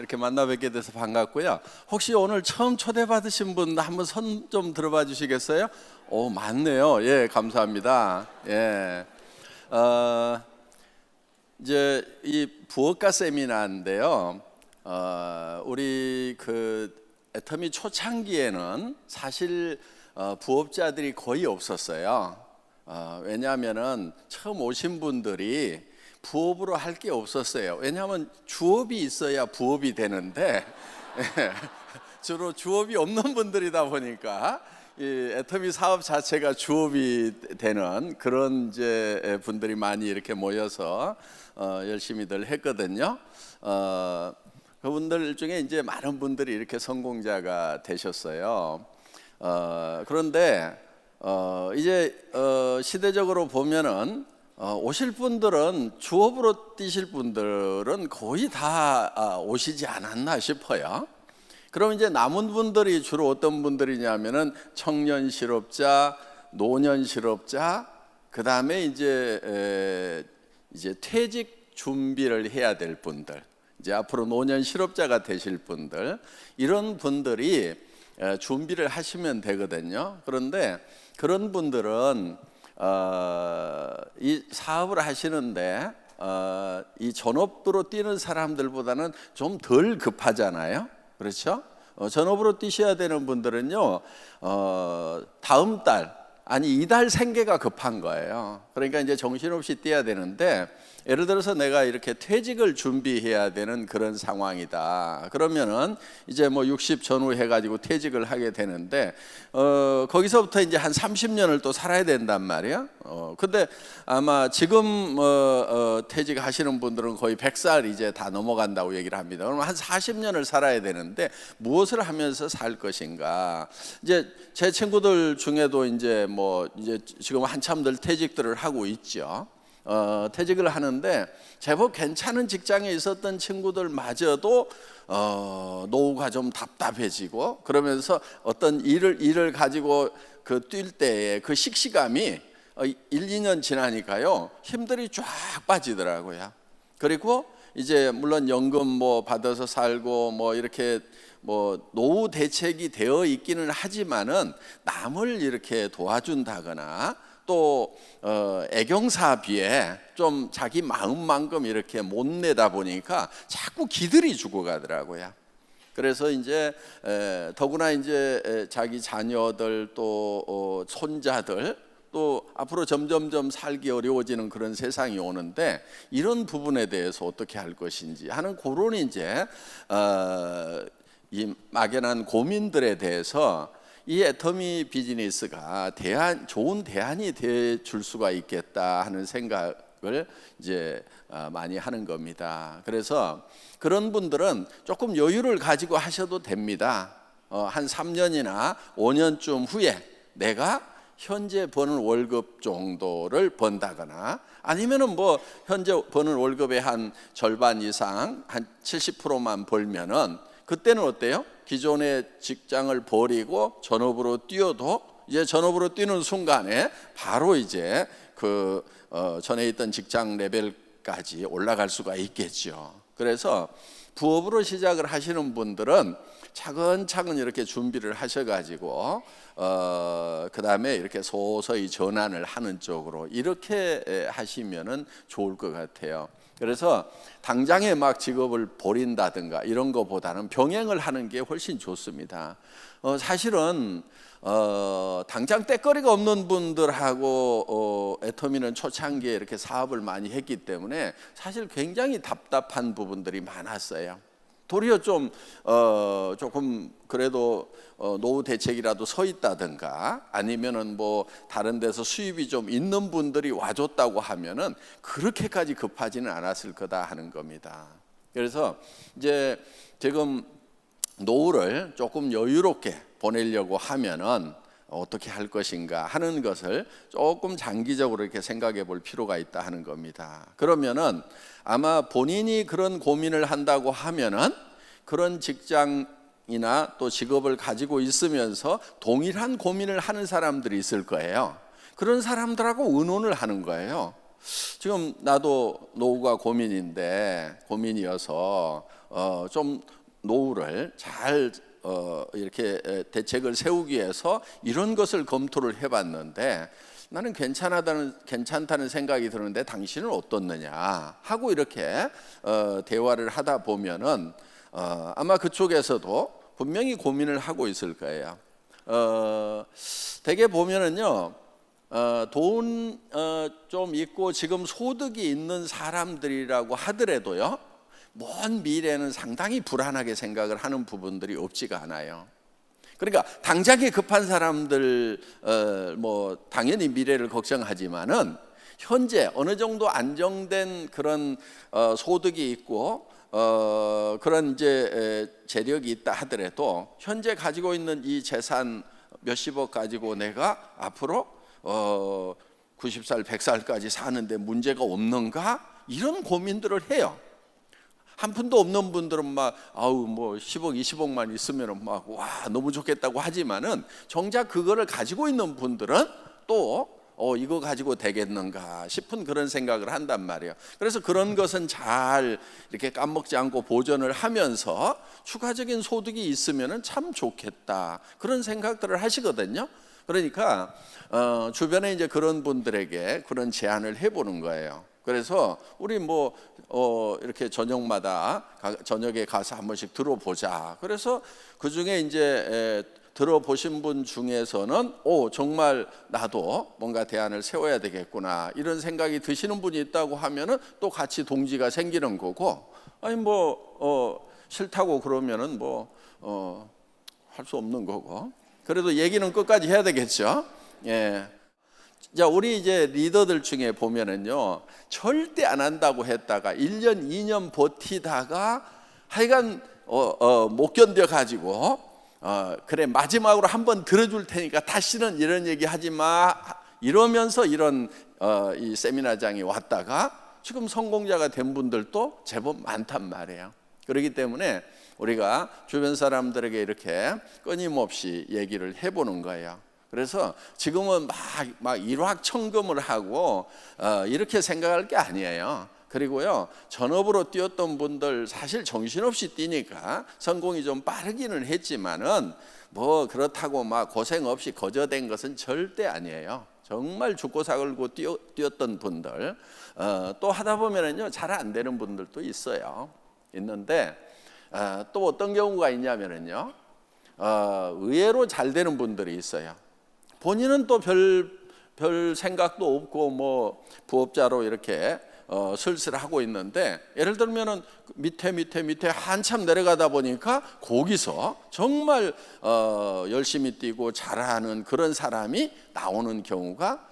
이렇게 만나 뵙게 돼서 반갑고요. 혹시 오늘 처음 초대받으신 분 한번 손 좀 들어봐 주시겠어요? 오, 많네요. 예, 감사합니다. 예. 이제 이 부엌가 세미나인데요. 우리 그 애터미 초창기에는 사실 부업자들이 거의 없었어요. 왜냐하면은 처음 오신 분들이 부업으로 할 게 없었어요. 왜냐하면 주업이 있어야 부업이 되는데 주로 주업이 없는 분들이다 보니까 이 애터미 사업 자체가 주업이 되는 그런 이제 분들이 많이 이렇게 모여서 열심히들 했거든요. 그분들 중에 이제 많은 분들이 이렇게 성공자가 되셨어요. 그런데 이제 시대적으로 보면은 오실 분들은 주업으로 뛰실 분들은 거의 다 오시지 않았나 싶어요. 그럼 이제 남은 분들이 주로 어떤 분들이냐면은 청년 실업자, 노년 실업자, 그 다음에 이제 퇴직 준비를 해야 될 분들, 이제 앞으로 노년 실업자가 되실 분들, 이런 분들이 준비를 하시면 되거든요. 그런데 그런 분들은 이 사업을 하시는데 이 전업으로 뛰는 사람들보다는 좀 덜 급하잖아요. 그렇죠? 전업으로 뛰셔야 되는 분들은요, 다음 달, 아니 이달 생계가 급한 거예요. 그러니까 이제 정신없이 뛰어야 되는데, 예를 들어서 내가 이렇게 퇴직을 준비해야 되는 그런 상황이다. 그러면은 이제 뭐 60 전후 해가지고 퇴직을 하게 되는데, 거기서부터 이제 한 30년을 또 살아야 된단 말이야. 근데 아마 지금 퇴직하시는 분들은 거의 100살 이제 다 넘어간다고 얘기를 합니다. 그러면 한 40년을 살아야 되는데 무엇을 하면서 살 것인가? 이제 제 친구들 중에도 이제 뭐 이제 지금 한참들 퇴직들을 하고 있죠. 퇴직을 하는데 제법 괜찮은 직장에 있었던 친구들마저도 노후가 좀 답답해지고, 그러면서 어떤 일을 가지고 그 뛸 때의 그 식시감이 1, 2년 지나니까요 힘들이 쫙 빠지더라고요. 그리고 이제 물론 연금 뭐 받아서 살고 뭐 이렇게 뭐 노후 대책이 되어 있기는 하지만은 남을 이렇게 도와준다거나 또 애경사비에 좀 자기 마음만큼 이렇게 못 내다 보니까 자꾸 기들이 죽어가더라고요. 그래서 이제 더구나 이제 자기 자녀들 또 손자들 또 앞으로 점점점 살기 어려워지는 그런 세상이 오는데, 이런 부분에 대해서 어떻게 할 것인지 하는 그런 이제 이 막연한 고민들에 대해서 이 애터미 비즈니스가 좋은 대안이 돼 줄 수가 있겠다 하는 생각을 이제 많이 하는 겁니다. 그래서 그런 분들은 조금 여유를 가지고 하셔도 됩니다. 한 3년이나 5년쯤 후에 내가 현재 버는 월급 정도를 번다거나, 아니면은 뭐 현재 버는 월급의 한 절반 이상 한 70%만 벌면은 그때는 어때요? 기존의 직장을 버리고 전업으로 뛰어도 이제 전업으로 뛰는 순간에 바로 이제 그 전에 있던 직장 레벨까지 올라갈 수가 있겠죠. 그래서 부업으로 시작을 하시는 분들은 차근차근 이렇게 준비를 하셔가지고 그 다음에 이렇게 서서히 전환을 하는 쪽으로 이렇게 하시면은 좋을 것 같아요. 그래서 당장에 막 직업을 버린다든가 이런 것보다는 병행을 하는 게 훨씬 좋습니다. 사실은 당장 떼거리가 없는 분들하고 애터미는 초창기에 이렇게 사업을 많이 했기 때문에 사실 굉장히 답답한 부분들이 많았어요. 도리어 좀 조금 그래도 노후 대책이라도 서 있다든가 아니면은 뭐 다른 데서 수입이 좀 있는 분들이 와줬다고 하면은 그렇게까지 급하지는 않았을 거다 하는 겁니다. 그래서 이제 지금 노후를 조금 여유롭게 보내려고 하면은 어떻게 할 것인가 하는 것을 조금 장기적으로 이렇게 생각해 볼 필요가 있다 하는 겁니다. 그러면은 아마 본인이 그런 고민을 한다고 하면은 그런 직장이나 또 직업을 가지고 있으면서 동일한 고민을 하는 사람들이 있을 거예요. 그런 사람들하고 의논을 하는 거예요. 지금 나도 노후가 고민이어서 좀 노후를 잘 이렇게 대책을 세우기 위해서 이런 것을 검토를 해봤는데 나는 괜찮다는 생각이 드는데 당신은 어떻느냐 하고 이렇게 대화를 하다 보면은 아마 그쪽에서도 분명히 고민을 하고 있을 거예요. 대개 보면은요, 돈 좀 있고 지금 소득이 있는 사람들이라고 하더라도요, 먼 미래는 상당히 불안하게 생각을 하는 부분들이 없지가 않아요. 그러니까 당장에 급한 사람들 뭐 당연히 미래를 걱정하지만은 현재 어느 정도 안정된 그런 소득이 있고 그런 이제 재력이 있다 하더라도 현재 가지고 있는 이 재산 몇십억 가지고 내가 앞으로 90살, 100살까지 사는데 문제가 없는가? 이런 고민들을 해요. 한 푼도 없는 분들은 막 아우 뭐 10억, 20억만 있으면은 막 와 너무 좋겠다고 하지만은 정작 그거를 가지고 있는 분들은 또 이거 가지고 되겠는가 싶은 그런 생각을 한단 말이에요. 그래서 그런 것은 잘 이렇게 까먹지 않고 보존을 하면서 추가적인 소득이 있으면은 참 좋겠다 그런 생각들을 하시거든요. 그러니까 주변에 이제 그런 분들에게 그런 제안을 해보는 거예요. 그래서 우리 뭐 이렇게 저녁에 가서 한 번씩 들어보자. 그래서 그 중에 이제 들어보신 분 중에서는 정말 나도 뭔가 대안을 세워야 되겠구나 이런 생각이 드시는 분이 있다고 하면은 또 같이 동지가 생기는 거고, 아니 뭐 싫다고 그러면은 뭐 할 수 없는 거고. 그래도 얘기는 끝까지 해야 되겠죠. 예. 자, 우리 이제 리더들 중에 보면은요, 절대 안 한다고 했다가 1년, 2년 버티다가 하여간 못 견뎌 가지고 그래 마지막으로 한번 들어줄 테니까 다시는 이런 얘기 하지 마 이러면서 이런 이 세미나장에 왔다가 지금 성공자가 된 분들도 제법 많단 말이에요. 그렇기 때문에 우리가 주변 사람들에게 이렇게 끊임없이 얘기를 해보는 거예요. 그래서 지금은 막 일확천금을 하고 이렇게 생각할 게 아니에요. 그리고요, 전업으로 뛰었던 분들 사실 정신없이 뛰니까 성공이 좀 빠르기는 했지만은 뭐 그렇다고 막 고생 없이 거저된 것은 절대 아니에요. 정말 죽고 살고 뛰었던 분들 또 하다 보면은요 잘 안 되는 분들도 있는데 또 어떤 경우가 있냐면은요 의외로 잘 되는 분들이 있어요. 본인은 또 별 생각도 없고 뭐 부업자로 이렇게 슬슬하고 있는데, 예를 들면은 밑에 한참 내려가다 보니까 거기서 정말 열심히 뛰고 잘하는 그런 사람이 나오는 경우가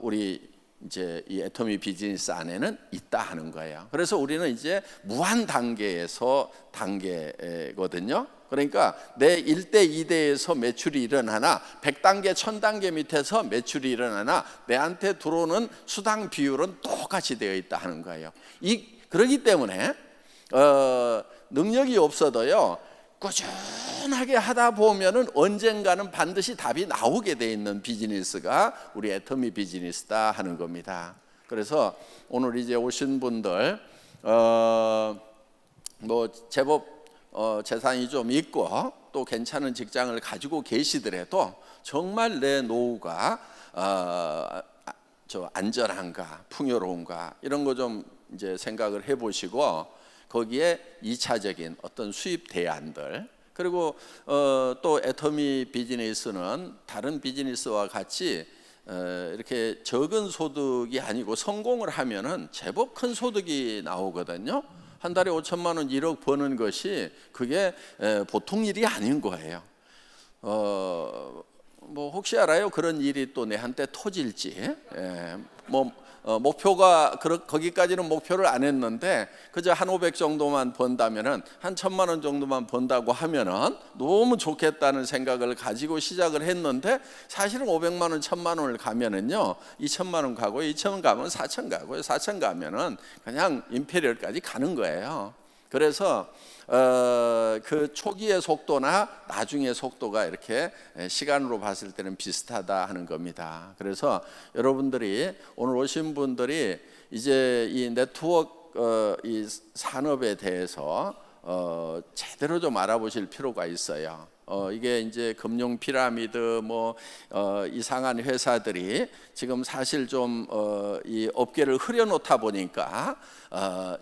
우리 이제 이 애터미 비즈니스 안에는 있다 하는 거예요. 그래서 우리는 이제 무한 단계거든요. 그러니까 내 1대, 2대에서 매출이 일어나나 100단계, 1000단계 밑에서 매출이 일어나나 내한테 들어오는 수당 비율은 똑같이 되어 있다 하는 거예요. 그렇기 때문에 능력이 없어도요 꾸준하게 하다 보면은 언젠가는 반드시 답이 나오게 돼 있는 비즈니스가 우리 애터미 비즈니스다 하는 겁니다. 그래서 오늘 이제 오신 분들 뭐 제법 재산이 좀 있고 또 괜찮은 직장을 가지고 계시더라도 정말 내 노후가 안전한가 풍요로운가 이런 거 좀 이제 생각을 해보시고 거기에 2차적인 어떤 수입 대안들, 그리고 또 애터미 비즈니스는 다른 비즈니스와 같이 이렇게 적은 소득이 아니고 성공을 하면은 제법 큰 소득이 나오거든요. 한 달에 5천만 원, 1억 버는 것이 그게 보통 일이 아닌 거예요. 뭐 혹시 알아요? 그런 일이 또 내한테 터질지. 목표가 거기까지는 목표를 안 했는데 그저 한 500 정도만 번다면은 한 1000만 원 정도만 번다고 하면은 너무 좋겠다는 생각을 가지고 시작을 했는데 사실은 500만 원, 1000만 원을 가면은요 2000만 원 가고 2000원 가면 4000 가고요 4000 가면은 그냥 임페리얼까지 가는 거예요. 그래서 그 초기의 속도나 나중의 속도가 이렇게 시간으로 봤을 때는 비슷하다 하는 겁니다. 그래서 여러분들이 오늘 오신 분들이 이제 이 네트워크 이 산업에 대해서 제대로 좀 알아보실 필요가 있어요. 이게 이제 금융 피라미드 뭐 이상한 회사들이 지금 사실 좀 이 업계를 흐려놓다 보니까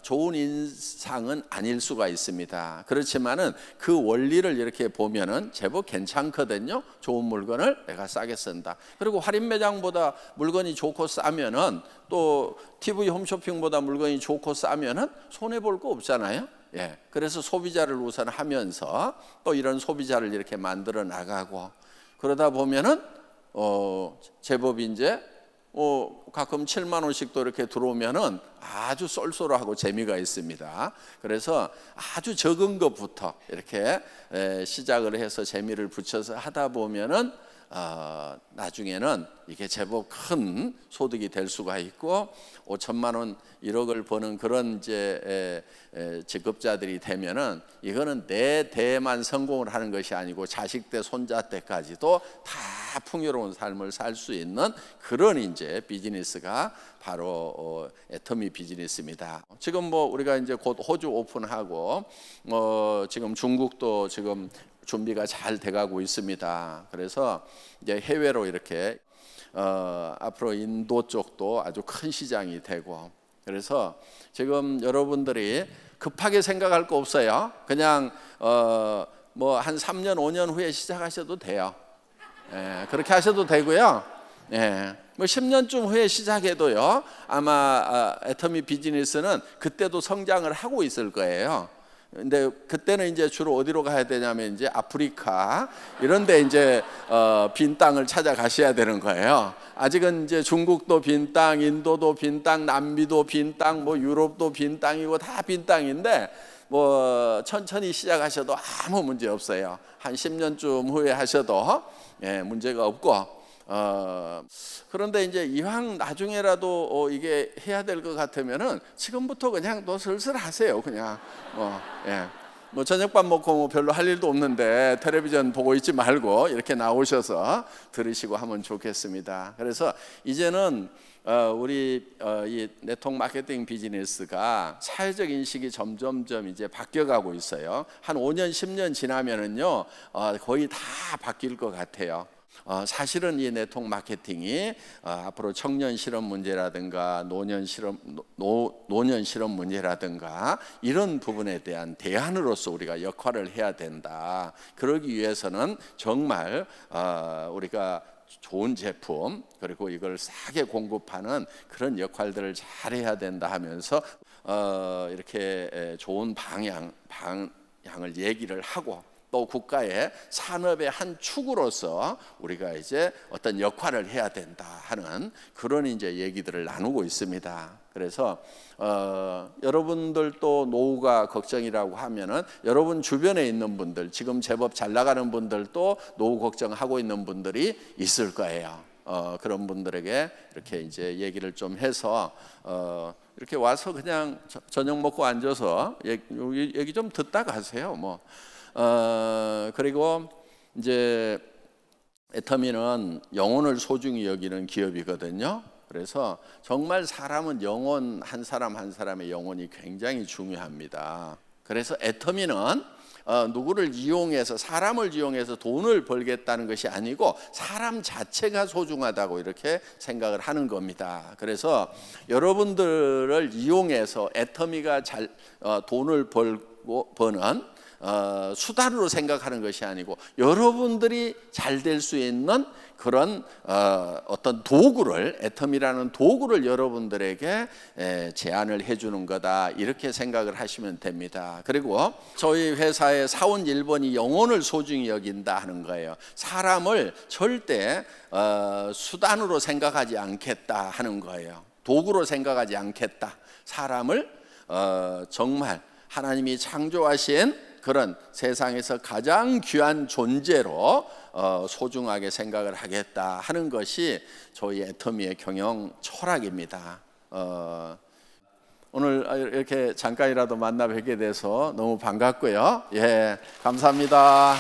좋은 인상은 아닐 수가 있습니다. 그렇지만은 그 원리를 이렇게 보면은 제법 괜찮거든요. 좋은 물건을 내가 싸게 쓴다. 그리고 할인 매장보다 물건이 좋고 싸면은 또 TV 홈쇼핑보다 물건이 좋고 싸면은 손해 볼 거 없잖아요. 예, 그래서 소비자를 우선 하면서 또 이런 소비자를 이렇게 만들어 나가고 그러다 보면은 제법 이제 가끔 7만 원씩도 이렇게 들어오면은 아주 쏠쏠하고 재미가 있습니다. 그래서 아주 적은 것부터 이렇게 시작을 해서 재미를 붙여서 하다 보면은 나중에는 이게 제법 큰 소득이 될 수가 있고 5천만 원 1억을 버는 그런 이제 직업자들이 되면은 이거는 내 대만 성공을 하는 것이 아니고 자식 때 손자 때까지도 다 풍요로운 삶을 살 수 있는 그런 이제 비즈니스가 바로 애터미 비즈니스입니다. 지금 뭐 우리가 이제 곧 호주 오픈하고 지금 중국도 지금 준비가 잘 돼가고 있습니다. 그래서 이제 해외로 이렇게 앞으로 인도 쪽도 아주 큰 시장이 되고 그래서 지금 여러분들이 급하게 생각할 거 없어요. 그냥 뭐 한 3년 5년 후에 시작하셔도 돼요. 예, 그렇게 하셔도 되고요. 예, 뭐 10년쯤 후에 시작해도요. 아마 애터미 비즈니스는 그때도 성장을 하고 있을 거예요. 근데 그때는 이제 주로 어디로 가야 되냐면 이제 아프리카 이런데 이제 빈 땅을 찾아가셔야 되는 거예요. 아직은 이제 중국도 빈 땅, 인도도 빈 땅, 남미도 빈 땅, 뭐 유럽도 빈 땅이고 다 빈 땅인데 뭐 천천히 시작하셔도 아무 문제 없어요. 한 10년쯤 후에 하셔도 문제가 없고. 그런데 이제 이왕 나중에라도 이게 해야 될 것 같으면은 지금부터 그냥 너 슬슬 하세요. 그냥 뭐 저녁밥 먹고 뭐 별로 할 일도 없는데 텔레비전 보고 있지 말고 이렇게 나오셔서 들으시고 하면 좋겠습니다. 그래서 이제는 우리 이 네트워크 마케팅 비즈니스가 사회적 인식이 점점점 이제 바뀌어가고 있어요. 한 5년 10년 지나면은요 거의 다 바뀔 것 같아요. 사실은 이 네트워크 마케팅이 앞으로 청년 실업 문제라든가 노년 실업 문제라든가 이런 부분에 대한 대안으로서 우리가 역할을 해야 된다. 그러기 위해서는 정말 우리가 좋은 제품 그리고 이걸 싸게 공급하는 그런 역할들을 잘 해야 된다 하면서 이렇게 좋은 방향을 얘기를 하고 또 국가의 산업의 한 축으로서 우리가 이제 어떤 역할을 해야 된다 하는 그런 이제 얘기들을 나누고 있습니다. 그래서 여러분들도 노후가 걱정이라고 하면은 여러분 주변에 있는 분들 지금 제법 잘 나가는 분들도 노후 걱정하고 있는 분들이 있을 거예요. 그런 분들에게 이렇게 이제 얘기를 좀 해서 이렇게 와서 그냥 저녁 먹고 앉아서 얘기 좀 듣다 가세요. 뭐. 그리고 이제 애터미는 영혼을 소중히 여기는 기업이거든요. 그래서 정말 사람은 영혼 한 사람 한 사람의 영혼이 굉장히 중요합니다. 그래서 애터미는 누구를 이용해서 사람을 이용해서 돈을 벌겠다는 것이 아니고 사람 자체가 소중하다고 이렇게 생각을 하는 겁니다. 그래서 여러분들을 이용해서 애터미가 돈을 버는 수단으로 생각하는 것이 아니고 여러분들이 잘 될 수 있는 그런 어떤 도구를 애터미라는 도구를 여러분들에게 제안을 해주는 거다 이렇게 생각을 하시면 됩니다. 그리고 저희 회사의 사원 1번이 영혼을 소중히 여긴다 하는 거예요. 사람을 절대 수단으로 생각하지 않겠다 하는 거예요. 도구로 생각하지 않겠다. 사람을 정말 하나님이 창조하신 그런 세상에서 가장 귀한 존재로 소중하게 생각을 하겠다 하는 것이 저희 애터미의 경영 철학입니다. 오늘 이렇게 잠깐이라도 만나 뵙게 돼서 너무 반갑고요. 예, 감사합니다.